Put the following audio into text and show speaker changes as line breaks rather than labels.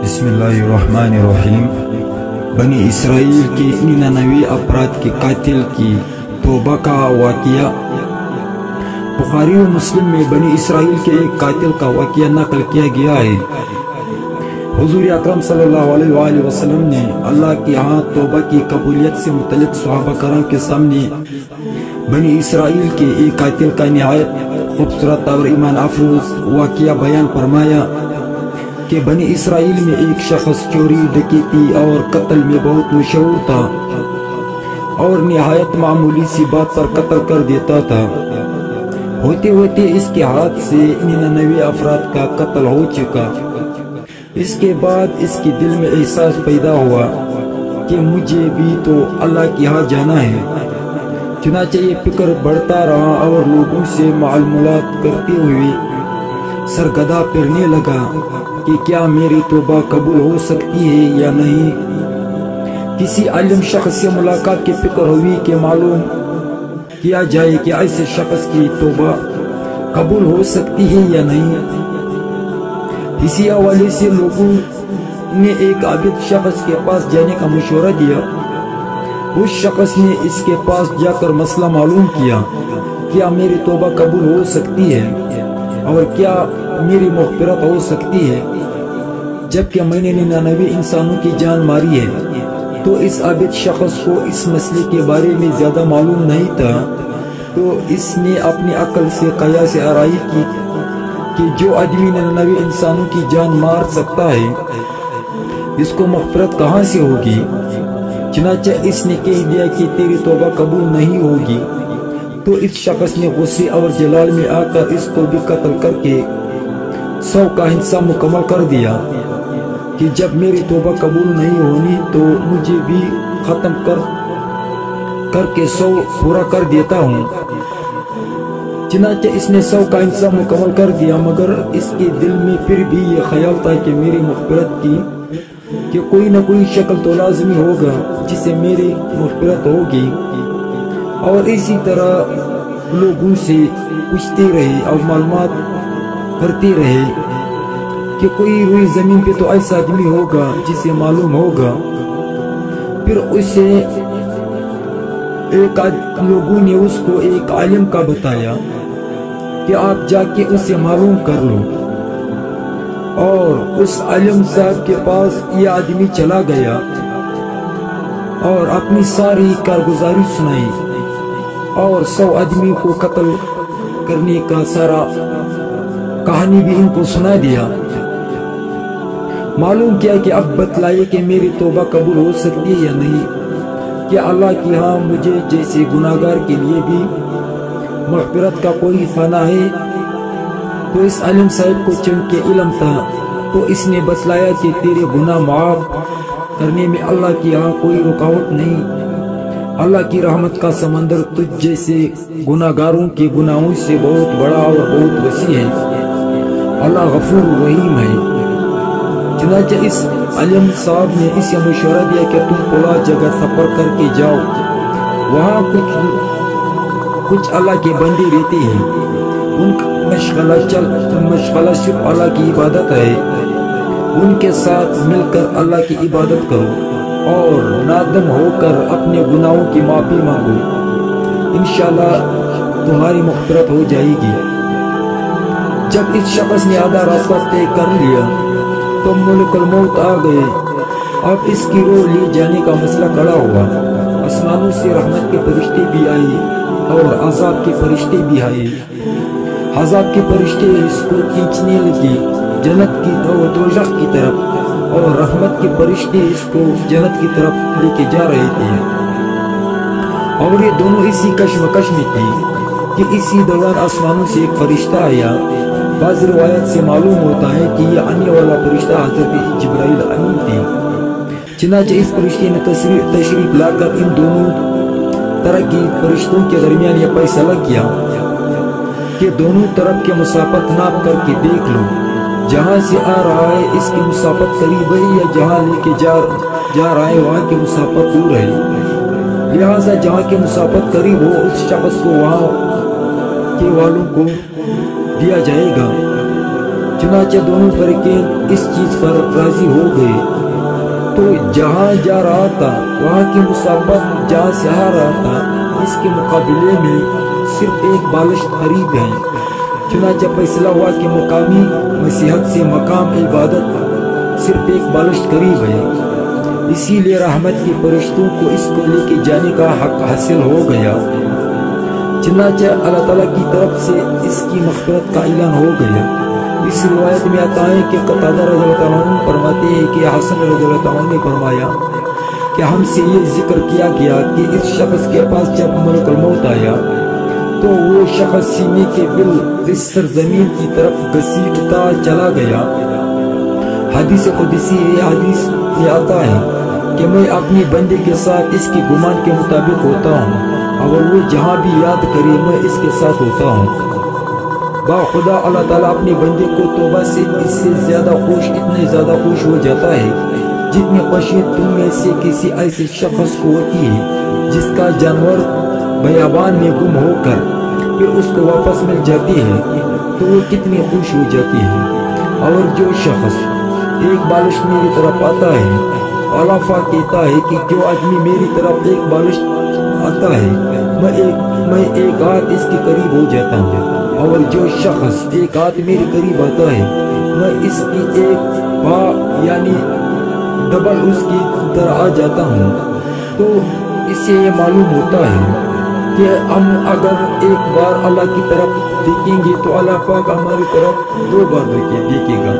بسم اللہ الرحمن الرحیم۔ بنی اسرائیل کے 99 افراد کے قاتل کی توبہ کا واقعہ۔ بخاری و مسلم میں بنی اسرائیل کے ایک قاتل کا واقعہ نقل کیا گیا ہے۔ حضور اکرم صلی اللہ علیہ وآلہ وسلم نے اللہ کے ہاں توبہ کی قبولیت سے متعلق صحابہ کرام کے سامنے بنی اسرائیل کے ایک قاتل کا نہایت خوبصورت اور ایمان افروز واقعہ بیان فرمایا کہ بنی اسرائیل میں ایک شخص چوری، ڈکیتی اور قتل میں بہت مشہور تھا اور نہایت معمولی سی بات پر قتل کر دیتا تھا۔ ہوتے ہوتے اس کے ہاتھ سے 99 افراد کا قتل ہو چکا۔ اس کے بعد اس کے دل میں احساس پیدا ہوا کہ مجھے بھی تو اللہ کے ہاں جانا ہے۔ چنانچہ یہ فکر بڑھتا رہا اور لوگوں سے معلومات کرتے ہوئے سرگردہ پھرنے لگا کہ کیا میری توبہ قبول ہو سکتی ہے یا نہیں۔ کسی عالم شخص سے ملاقات کی فکر ہوئی کہ معلوم کیا جائے کہ ایسے شخص کی توبہ قبول ہو سکتی ہے یا نہیں۔ اسی حوالے سے لوگوں نے ایک عابد شخص کے پاس جانے کا مشورہ دیا۔ اس شخص نے اس کے پاس جا کر مسئلہ معلوم کیا، کیا میری توبہ قبول ہو سکتی ہے اور کیا میری مغفرت ہو سکتی ہے، جبکہ میں نے 99 انسانوں کی جان ماری ہے۔ تو اس عابد شخص کو اس مسئلے کے بارے میں زیادہ معلوم نہیں تھا، تو اس نے اپنی عقل سے قیاس آرائی کی کہ جو آدمی 99 انسانوں کی جان مار سکتا ہے اس کو مغفرت کہاں سے ہوگی۔ چنانچہ اس نے کہہ دیا کہ تیری توبہ قبول نہیں ہوگی۔ تو اس شخص نے غصے اور جلال میں آ کر اس کو بھی قتل کر کے 100 کا حصہ مکمل کر دیا کہ جب میری توبہ قبول نہیں ہونی تو مجھے بھی ختم کر کے 100 پورا کر دیتا ہوں۔ چنانچہ اس نے 100 کا حصہ مکمل کر دیا، مگر اس کے دل میں پھر بھی یہ خیال تھا کہ میری مغفرت کی کہ کوئی نہ کوئی شکل تو لازمی ہوگا جسے میری مغفرت ہوگی۔ اور اسی طرح لوگوں سے پوچھتے رہے اور معلومات کرتے رہے کہ کوئی روئی زمین پہ تو ایسا آدمی ہوگا جسے معلوم ہوگا۔ پھر اسے لوگوں نے اس کو ایک عالم کا بتایا کہ آپ جا کے اسے معلوم کر لو۔ اور اس عالم صاحب کے پاس یہ آدمی چلا گیا اور اپنی ساری کارگزاری سنائی اور 100 آدمی کو قتل کرنے کا سارا کہانی بھی ان کو سنا دیا۔ معلوم کیا کہ اب بتلائے کہ میری توبہ قبول ہو سکتی ہے یا نہیں، کہ اللہ کی ہاں مجھے جیسے گناہگار کے لیے بھی مغفرت کا کوئی فنا ہے۔ تو اس عالم صاحب کو چونکہ علم تھا تو اس نے بتلایا کہ تیرے گناہ معاف کرنے میں اللہ کی ہاں کوئی رکاوٹ نہیں۔ اللہ کی رحمت کا سمندر تجھ جیسے گناہگاروں کے گناہوں سے بہت بڑا اور بہت وسیع ہے۔ اللہ غفور رحیم ہے۔ چنانچہ اس عالم صاحب نے اسے مشورہ دیا کہ تم پلا جگہ سفر کر کے جاؤ، وہاں کچھ اللہ کے بندے رہتے ہیں، ان کا مشغلہ صرف اللہ کی عبادت ہے۔ ان کے ساتھ مل کر اللہ کی عبادت کرو اور نادم ہو کر اپنے گناہوں کی معافی مانگو، انشاءاللہ تمہاری مغفرت ہو جائے گی۔ جب اس شخص نے آدھا راستہ طے کر لیا تو ملک الموت آ گئے۔ اب اس کی روح لے جانے کا مسئلہ کھڑا ہوا۔ آسمانوں سے رحمت کے فرشتے بھی آئے اور عذاب کے فرشتے بھی آئے۔ عذاب کے فرشتے اس کو کھینچنے لگے جنت کی اور دوزخ کی طرف، اور رحمت کے فرشتے اس کو جنت کی طرف لے کے جا رہے تھے۔ اور یہ دونوں اسی کشمکش میں تھے کہ اسی دوران آسمانوں سے ایک فرشتہ آیا۔ بعض روایت سے معلوم ہوتا ہے کہ یہ آنے والا فرشتہ حضرت جبرائیل امین تھے۔ چنانچہ اس فرشتے نے تشریف لا کر ان دونوں طرح کی فرشتوں کے درمیان یہ فیصلہ کیا کہ دونوں طرف کے مسافت ناپ کر کے دیکھ لو، جہاں سے آ رہا ہے اس کی مسافت قریب ہے یا جہاں لے کے جا رہا ہے وہاں کی مسافت دور ہے۔ لہٰذا جہاں کی مسافت قریب ہو اس شخص کو وہاں کے والوں کو دیا جائے گا۔ چنانچہ دونوں فریقین اس چیز پر راضی ہو گئے۔ تو جہاں جا رہا تھا وہاں کی مسابقت جہاں سے آ رہا تھا اس کے مقابلے میں صرف ایک بالشت قریب ہے۔ چنانچہ فیصلہ ہوا کہ مقامی مسیحت سے مقام عبادت صرف ایک بالشت قریب ہے، اسی لیے رحمت کے فرشتوں کو اس کو لے کے جانے کا حق حاصل ہو گیا۔ چنانچہ اللہ تعالیٰ کی طرف سے اس کی مغفرت کا اعلان ہو گیا۔ اس روایت میں آتا ہے کہ قتادہ رضی اللہ تعالیٰ عنہ فرماتے ہیں کہ حسن رضی اللہ تعالیٰ عنہ نے فرمایا کہ ہم سے یہ ذکر کیا گیا کہ اس شخص کے پاس جب ملک الموت آیا تو وہ شخص سینے کے بل اس سرزمین کی طرف گھسیٹتا چلا گیا۔ حدیث قدسی حدیث میں آتا ہے کہ میں اپنی بندے کے ساتھ اس کے گمان کے مطابق ہوتا ہوں، اور وہ جہاں بھی یاد کرے میں اس کے ساتھ ہوتا ہوں۔ باخدا اللہ تعالیٰ اپنے بندے کو توبہ سے اس سے زیادہ خوش، اتنے زیادہ خوش ہو جاتا ہے جتنی خوشی تم میں سے کسی ایسے شخص کو ہوتی ہے جس کا جانور بیابان میں گم ہو کر پھر اس کو واپس مل جاتی ہے تو وہ کتنی خوش ہو جاتی ہے۔ اور جو شخص ایک بالش میری طرف آتا ہے، علافہ کہتا ہے کہ جو آدمی میری طرف ایک بالش آتا ہے میں ایک ہاتھ اس کے قریب ہو جاتا ہوں، اور جو شخص ایک ہاتھ میرے قریب آتا ہے میں اس کی ایک پا یعنی ڈبل اس کی طرح آ جاتا ہوں۔ تو اس سے یہ معلوم ہوتا ہے کہ ہم اگر ایک بار اللہ کی طرف دیکھیں گے تو اللہ پاک ہماری طرف 2 بار دیکھے گا۔